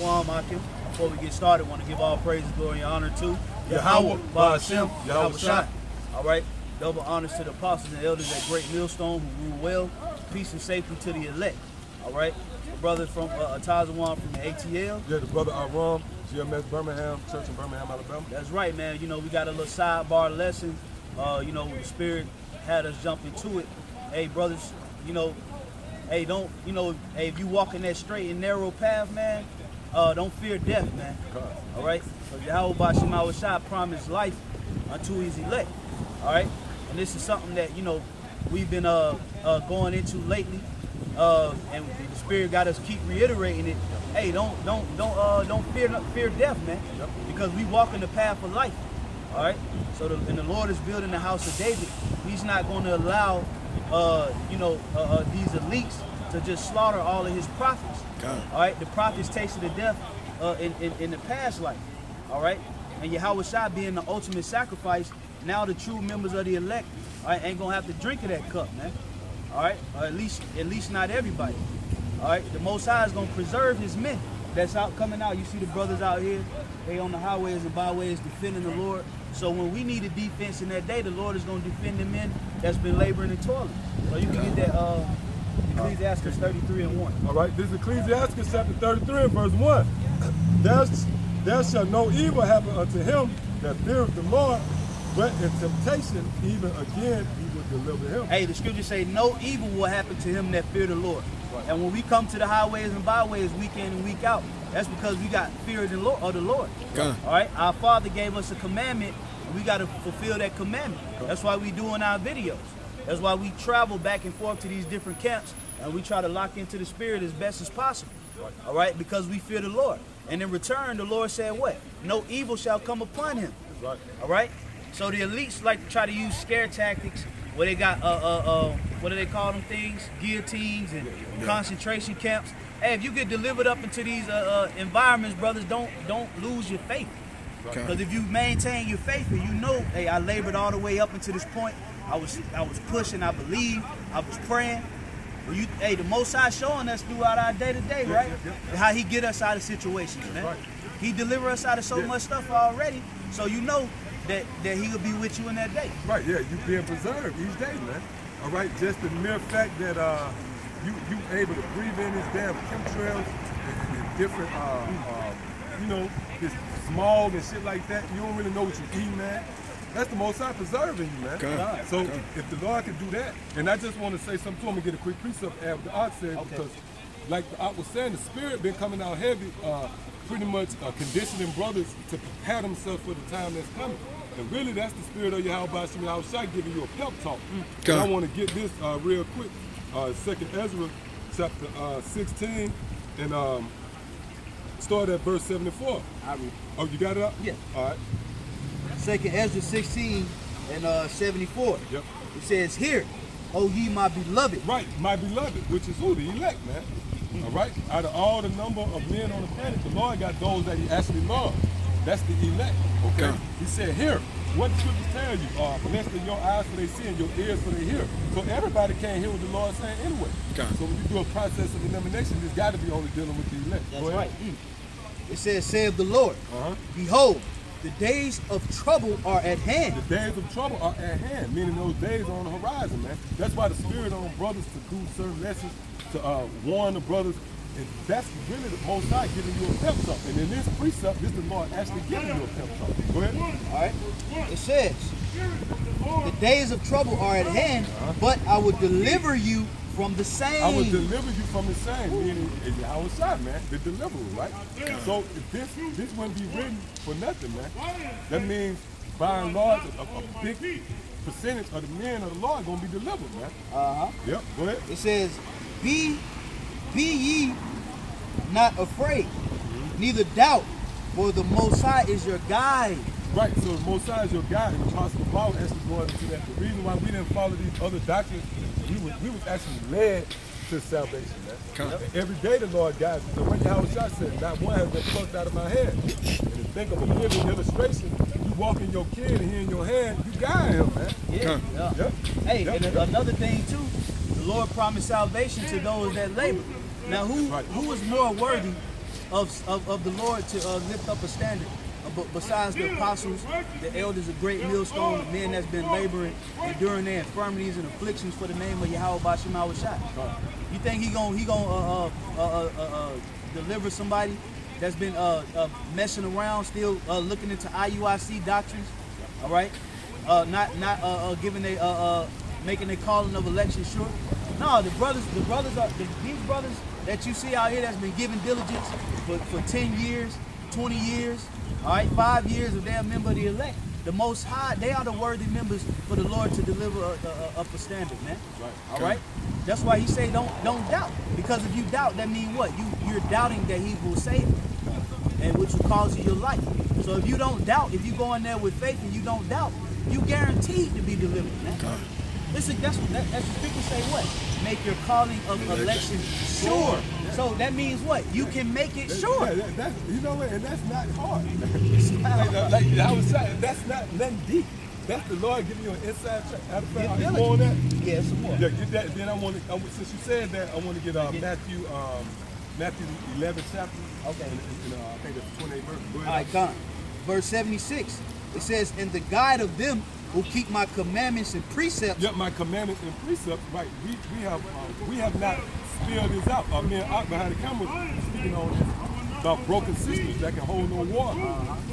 Shalom, Akim. Before we get started, I want to give all praise, glory, and honor to Yahweh, Ba'ashem, Yahweh Shai. All right. Double honors to the apostles and elders at Great Millstone who rule well. Peace and safety to the elect. All right. The brothers from Tazawan from the ATL. Yeah, the brother Aram, GMS Birmingham, Church in Birmingham, Alabama. That's right, man. You know, we got a little sidebar lesson. You know, the Spirit had us jump into it. Hey, brothers, you know, hey, don't, you know, hey, if you walk in that straight and narrow path, man, don't fear death, man. All right? Because Yahweh Ba'ashem Shai promised life unto his elect. All right? And this is something that, you know, we've been going into lately. And the Spirit got us keep reiterating it. Hey, don't fear death, man. Because we walk in the path of life. All right? So and the Lord is building the house of David. He's not going to allow you know, these elites to just slaughter all of his prophets. All right, the prophets tasted the death in the past life. All right, and Yahweh Shai being the ultimate sacrifice, now the true members of the elect, all right, ain't gonna have to drink of that cup, man. All right, or at least not everybody. All right, the Most High is gonna preserve his men that's out coming out. You see the brothers out here, they on the highways and byways defending the Lord. So when we need a defense in that day, the Lord is going to defend the men that's been laboring and toiling. So you can get that Ecclesiastes 33:1. All right, this is Ecclesiastes chapter 33 and verse 1. There shall no evil happen unto him that feareth the Lord, but in temptation, even again, he will deliver him. Hey, the scriptures say no evil will happen to him that fear the Lord. Right. And when we come to the highways and byways week in and week out, that's because we got fear of the Lord. All right, our Father gave us a commandment, and we got to fulfill that commandment. That's why we doing our videos. That's why we travel back and forth to these different camps, and we try to lock into the Spirit as best as possible. Right. All right, because we fear the Lord. And in return, the Lord said what? No evil shall come upon him. Right. All right. So the elites like to try to use scare tactics, where they got what do they call them things? Guillotines and concentration camps. Hey, if you get delivered up into these environments, brothers, don't lose your faith. Because if you maintain your faith and you know, hey, I labored all the way up until this point, I was pushing, I believed, I was praying. Well, hey, the Most High showing us throughout our day-to-day, right? How he get us out of situations, man. Right. He deliver us out of so much stuff already, so you know that he will be with you in that day. Right, yeah, you being preserved each day, man. All right, just the mere fact that you able to breathe in this damn chemtrails and different, you know, this smog and shit like that. You don't really know what you're eating, man. That's the Most High preserving you, man. So if the Lord can do that, and I just want to say something to him and get a quick precept after the Ox said, because like the Ox was saying, the Spirit been coming out heavy, pretty much conditioning brothers to prepare themselves for the time that's coming. And really, that's the Spirit of Yahweh Ba'ashem Shai giving you a pep talk. And I want to get this real quick. 2nd Ezra chapter 16 and start at verse 74. I read. Oh, you got it up? Yeah. All right. 2nd Ezra 16 and 74. Yep. It says, "Hear, O ye my beloved." Right, my beloved, which is who? The elect, man. All right? Out of all the number of men on the planet, the Lord got those that he actually loves. That's the elect, okay? He said, "Hear." What the scriptures tell you? Blessed are your eyes for they see and your ears for they hear. So everybody can't hear what the Lord is saying anyway. So when you do a process of elimination, it's got to be only dealing with the elect. That's right. It says, "Saith the Lord, behold, the days of trouble are at hand." The days of trouble are at hand, meaning those days are on the horizon, man. That's why the Spirit on brothers to do certain lessons, to warn the brothers. And that's really the Most High giving you a pep talk. And in this precept, this is the Lord actually giving you a pep talk. Go ahead. All right. It says, "The days of trouble are at hand, but I will deliver you from the same." I will deliver you from the same, meaning Yahweh Shai, man, the deliverer, right? So if this wouldn't be written for nothing, man. That means by and large, a big percentage of the men of the Lord gonna be delivered, man. Yep. Go ahead. It says, Be ye not afraid, neither doubt, for the Most High is your guide." Right, so the Most High is your guide, and Apostle Paul actually going into that. The reason why we didn't follow these other doctrines, we was actually led to salvation, man. Every day the Lord guides us. So when Yahweh Shai said, "Not one has been plucked out of my hand." And to think of a living illustration, you walk in your kid and he in your hand, you guide him, man. Yeah. Hey, and another thing too, the Lord promised salvation to those that labor. Now, who is more worthy of the Lord to lift up a standard. But besides the apostles, the elders, a great millstone, the men that's been laboring, enduring their infirmities and afflictions for the name of Yahweh Bashim Awashai. You think he gonna deliver somebody that's been messing around, still looking into IUIC doctrines? All right, not giving a making a calling of election sure. No, these brothers that you see out here that's been giving diligence for 10 years, 20 years, all right, 5 years if they're a member of the elect. The Most High, they are the worthy members for the Lord to deliver up a standard, man. Right. All right. That's why he say don't doubt, because if you doubt, that means what? You're doubting that he will save you, and which will cause you your life. So if you don't doubt, if you go in there with faith and you don't doubt, you guaranteed to be delivered, man. Listen, that's what people say. What? Make your calling of election sure. So that means what? You can make it sure. That's, you know what? And that's not hard. Like I was saying, that's not nothing deep. That's the Lord giving you an inside track. Are you on that? Yeah, some more. Yeah, get that. Then I want to. Since you said that, I want to get Matthew 11 chapter. Okay. And I think that's 28 verse. Go ahead. All right, come. Verse 76. It says, "And the guide of them who keep my commandments and precepts." Yep, my commandments and precepts. Right. We have not spilled this out. Me and Art behind the camera speaking on this about broken systems that can hold no water.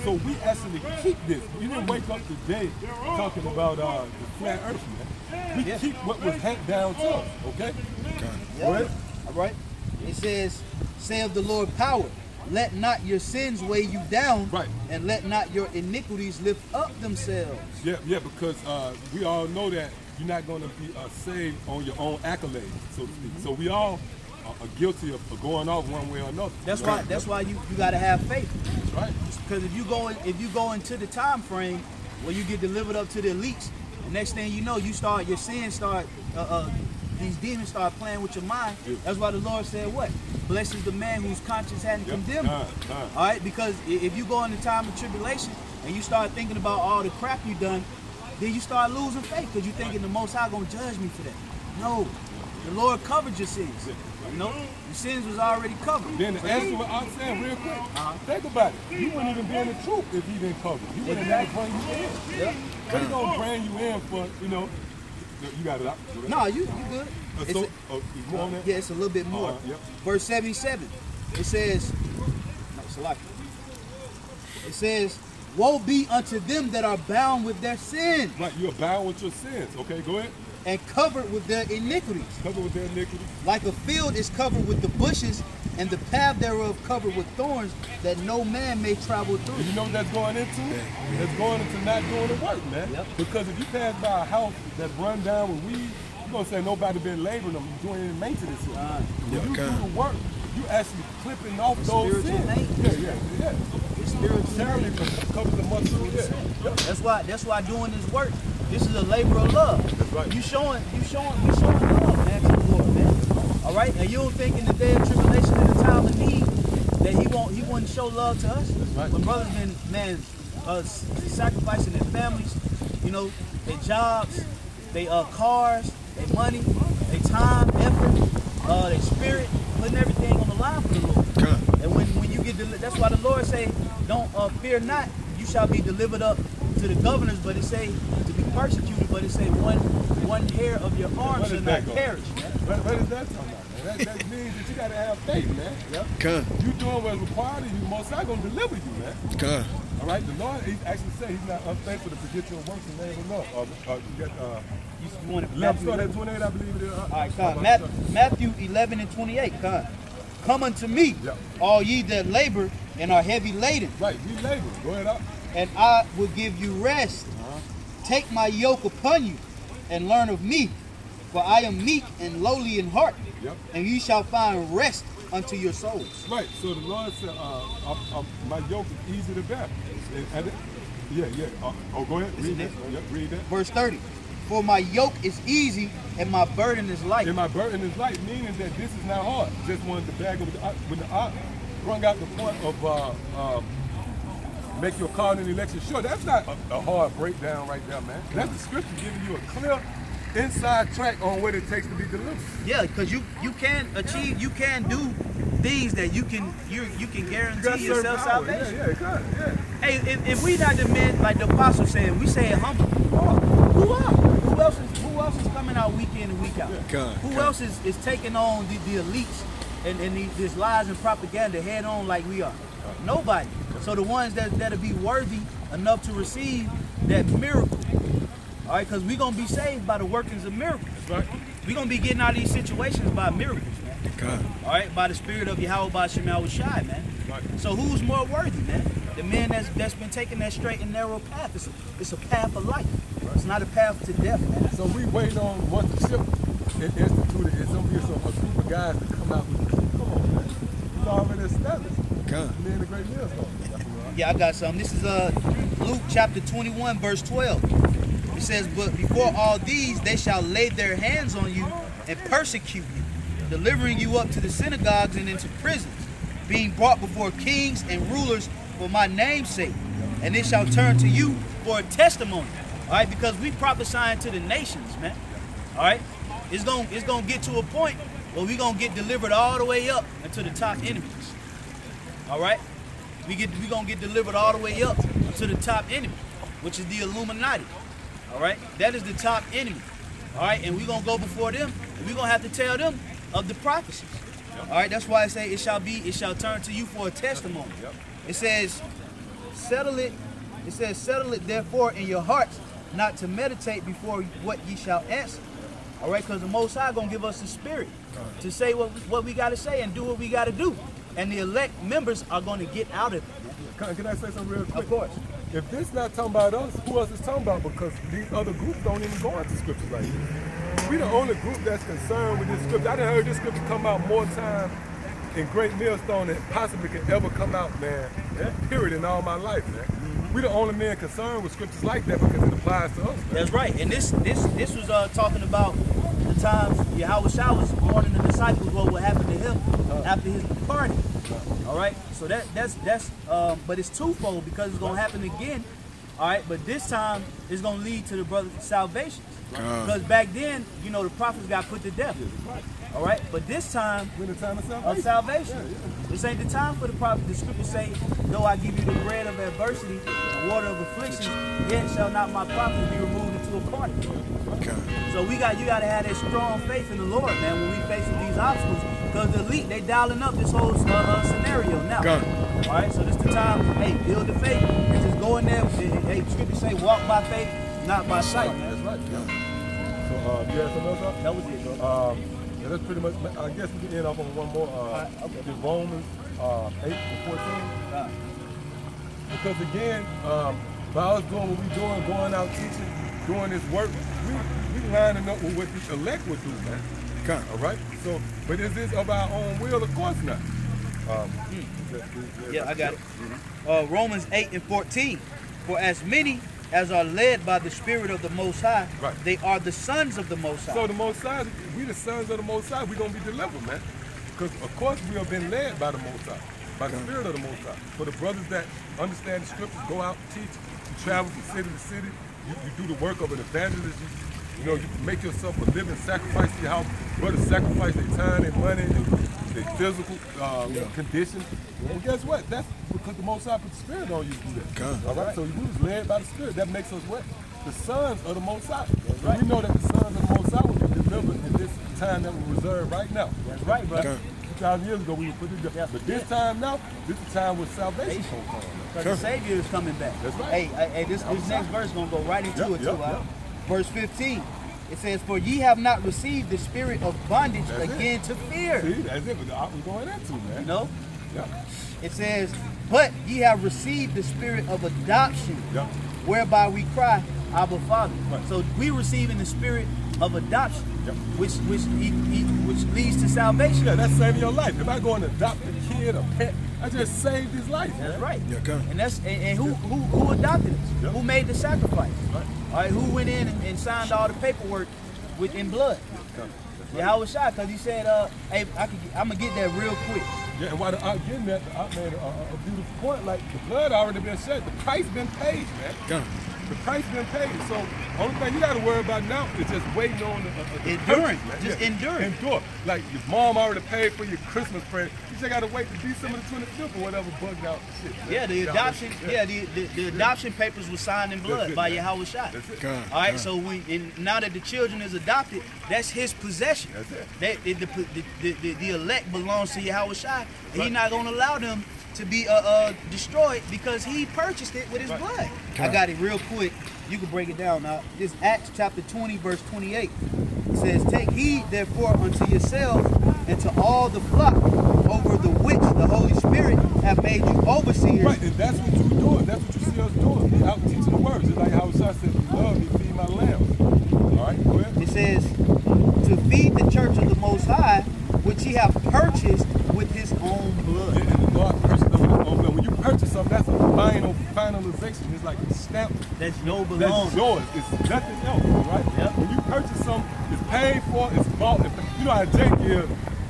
So we actually keep this. We didn't wake up today talking about the flat earth, man. We keep what was handed down to us, okay? All right. It says, "Saith the Lord power, let not your sins weigh you down, and let not your iniquities lift up themselves." Yeah, because we all know that you're not going to be saved on your own accolades, so to speak. So we all are guilty of going off one way or another. That's why you got to have faith. That's right. Because if you go into the time frame where you get delivered up to the elites, the next thing you know, your sins start. These demons start playing with your mind. That's why the Lord said, "What? Blessed is the man whose conscience hadn't condemned him." All right, because if you go in the time of tribulation and you start thinking about all the crap you done, then you start losing faith because you're thinking the Most High gonna judge me for that. No, the Lord covered your sins. You know, your sins was already covered. Then to answer what I'm saying real quick, think about it. You wouldn't even be in the truth if he didn't cover. He wouldn't have bring you in. Yeah. But he gonna bring you in for, you got it out. No, you good. More on that? Yeah, it's a little bit more. Verse 77. It says, it says, "Woe be unto them that are bound with their sins." Right, you're bound with your sins. Okay, go ahead. "And covered with their iniquities. Covered with their iniquities. Like a field is covered with the bushes, and the path thereof covered with thorns, that no man may travel through." And you know what that's going into? That's going into not doing the work, man. Yep. Because if you pass by a house that's run down with weeds, you're going to say nobody been laboring them, doing any maintenance. When you do the work, you actually clipping off those sins. Yeah. Spiritually covers the muscle. That's why doing this work, this is a labor of love. That's right. You showing love, man, to the Lord, man. All right, and you don't think in the day of tribulation, in the time of need, that he wouldn't show love to us. That's right. When brothers been sacrificing their families, their jobs, their cars, their money, their time, effort, their spirit, putting everything on the line for the Lord. And when you get delivered, that's why the Lord say, "Don't fear not, you shall be delivered up to the governors," but it say to be persecuted, but it say one hair of your arm shall not perish. What is that talking about, man? That means that you gotta have faith, man. Yep. You doing what's required of you, Most High gonna deliver you, man. All right, the Lord actually said He's not unfaithful to forget your works and name of love. You want it? Let's start at 28, I believe it is. All right, Matthew 11 and 28. "Come unto me, all ye that labor and are heavy laden." Right, we labor. Go ahead up. "And I will give you rest. Take my yoke upon you, and learn of me, for I am meek and lowly in heart, and ye shall find rest unto your souls." Right. So the Lord said, "My yoke is easy to bear." Go ahead. Read that. Read that. Verse 30. "For my yoke is easy and my burden is light." And my burden is light, meaning that this is not hard. Just wanted to bag with when the Ark brought out the point of make your calling and election sure. That's not a hard breakdown right there, man. That's the scripture giving you a clear inside track on what it takes to be delivered. Yeah, because you can achieve, you can do things that you can guarantee yourself salvation. Yeah. Hey, if we not the men, like the apostle said, we say it humble. Who else is coming out week in and week out? Who else is taking on the elites and these lies and propaganda head on like we are? Nobody. So the ones that'll be worthy enough to receive that miracle. All right, because we're going to be saved by the workings of miracles. That's right. We're going to be getting out of these situations by miracles, man. All right, by the spirit of Yahweh Ba'Shem Yahushai, man. Right. So who's more worthy, man? The man that's been taking that straight and narrow path. It's a path of life. Right. It's not a path to death, man. So we wait on once the ship is instituted, it's going to be a group of guys to come out with, come on, man. It's already established. Me and the great millstone. Yeah, I got something. This is Luke chapter 21, verse 12. It says, but before all these, they shall lay their hands on you and persecute you, delivering you up to the synagogues and into prisons, being brought before kings and rulers for my name's sake. And it shall turn to you for a testimony. All right, because we prophesying to the nations, man. All right, it's gonna get to a point where we're gonna get delivered all the way up into the top enemies. All right, we're gonna get delivered all the way up to the top enemy, which is the Illuminati. All right, that is the top enemy. All right, and we're gonna go before them, and we're gonna have to tell them of the prophecies. All right, that's why I say it shall turn to you for a testimony. It says, settle it. It says, settle it therefore in your hearts, not to meditate before what ye shall answer. All right, because the Most High gonna give us the spirit to say what we gotta say and do what we gotta do, and the elect members are gonna get out of it. Can I say something real quick? Of course. If this not talking about us, who else is talking about? Because these other groups don't even go into scriptures like this. We the only group that's concerned with this scripture. I done heard this scripture come out more times in Great Millstone than possibly could ever come out, man. Period, in all my life, man. We the only men concerned with scriptures like that because it applies to us, man. That's right. And this was talking about the times Yahweh Shah was warning the disciples what would happen to him after his departing. All right. So that's but it's twofold because it's gonna happen again. All right. But this time it's gonna lead to the brother's salvation. Because back then, you know, the prophets got put to death. All right. But this time, we're in the time of salvation. This ain't the time for the prophet. The scriptures say, though I give you the bread of adversity, the water of affliction, yet shall not my prophet be removed into a corner. So you gotta have that strong faith in the Lord, man, when we face these obstacles. Because the elite, they dialing up this whole scenario now. All right, so this the time, hey, build the faith and just go in there. Hey, scriptures say, walk by faith, not by sight, man. That's right. So, you had something else up? That was it, bro. Yeah, that's pretty much, I guess we can end off on one more. Okay. The Romans 8 and 14. Because again, by us doing what we're doing, going out teaching, doing this work, we lining up with what the elect would do, man. All right? So, but is this of our own will? Of course not. Yeah, I got it. Romans 8 and 14. For as many as are led by the Spirit of the Most High, they are the sons of the Most High. So the Most High, we the sons of the Most High, we're going to be delivered, man. Because, of course, we have been led by the Most High, by the Spirit of the Most High. For the brothers that understand the scriptures, go out and teach, you travel from city to city, you do the work of an evangelist, you make yourself a living sacrifice to your house. Brothers sacrifice their time, their money, their physical condition. Well, guess what? That's because the Most High put the Spirit on you to do that. All right? So you was led by the Spirit. That makes us what? The sons of the Most High. And we know that the sons of the Most High will be delivered in this time that we're reserved right now. That's right, brother. 2,000 years ago, we were put together. But this time now, this is the time when salvation is going to come. Because the Savior is coming back. That's right. Hey, this next verse is going to go right into it, too. Verse 15. It says, for ye have not received the spirit of bondage again to fear. See, that's it. We're going into, man. You know? Yeah. It says, but ye have received the spirit of adoption, whereby we cry, Abba, Father. Right. So we receiving the spirit of adoption, which leads to salvation. Yeah, that's saving your life. If I go and adopt a kid, a pet, I just saved his life. That's right. And who adopted us? Who made the sacrifice? Right. All right, who went in and signed all the paperwork in blood? Yahweh Shah, because he said, hey, I'm going to get that real quick. Yeah, and while I'm getting that, I made a beautiful point. Like, the blood already been shed. The price been paid, man. The price been paid. So only thing you got to worry about now is just waiting on the Enduring. purchase, man. Just enduring. Endure. Like your mom already paid for your Christmas present. You just got to wait to December the 25th or whatever bugged out shit. Man. Yeah, the adoption. Yeah, the adoption papers were signed in blood by Yahweh Shai. That's it. All right, so now that the children is adopted, that's his possession. That's it. The elect belongs to Yahweh Shai. He's not gonna allow them to be destroyed because he purchased it with his blood. I got it real quick. You can break it down now. This Acts chapter 20, verse 28. It says, "Take heed therefore unto yourselves and to all the flock over the which the Holy Spirit hath made you overseers." Right, and that's what you're doing. That's what you see us doing. We out teaching the words. Just like how Shai said, "You love me, feed my lambs." All right, go ahead. It says, "To feed the church of the Most High, which he hath purchased with his own blood." Yeah, and the Lord purchased them with his own blood. When you purchase something, that's a finalization. It's like a stamp. That's your That's belonging. yours. It's nothing else, right? Yep. When you purchase something, it's paid for, it's bought. You know how Jake is,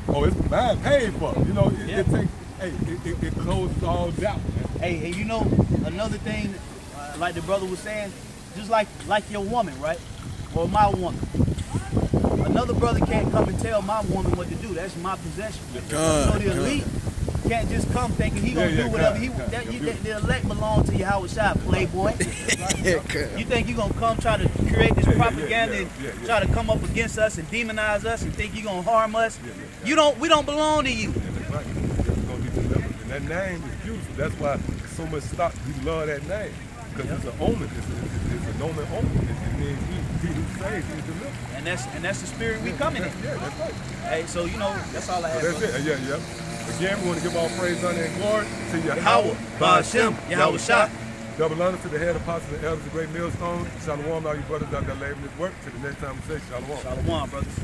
oh, it's mine, paid for. You know, it takes, hey, it closes all doubt, man. Hey, and you know, another thing, like the brother was saying, just like your woman, right? Or my woman. Another brother can't come and tell my woman what to do. That's my possession. So the elite can't just come thinking he gonna do whatever the elect belong to Yahweh Shai, playboy. You think you gonna come try to create this propaganda and try to come up against us and demonize us and think you gonna harm us? We don't belong to you. Yeah, that's right. It's gonna be delivered. And that name is beautiful. That's why so much stock, we love that name. Because it's an omen. It's a nomen omen. It means he who saves, he delivers. And that's the spirit we coming in. Yeah, that's right. Hey, so you know, that's all I have. That's it. Yeah. Again, we want to give all praise, honor, and glory to Yahweh, Ba'ashem, Yahweh Shai. Double honor to the head apostles and elders of Great Millstone. Shalom, all you brothers out there laboring this work. Till the next time we say shalom. Shalom, brothers.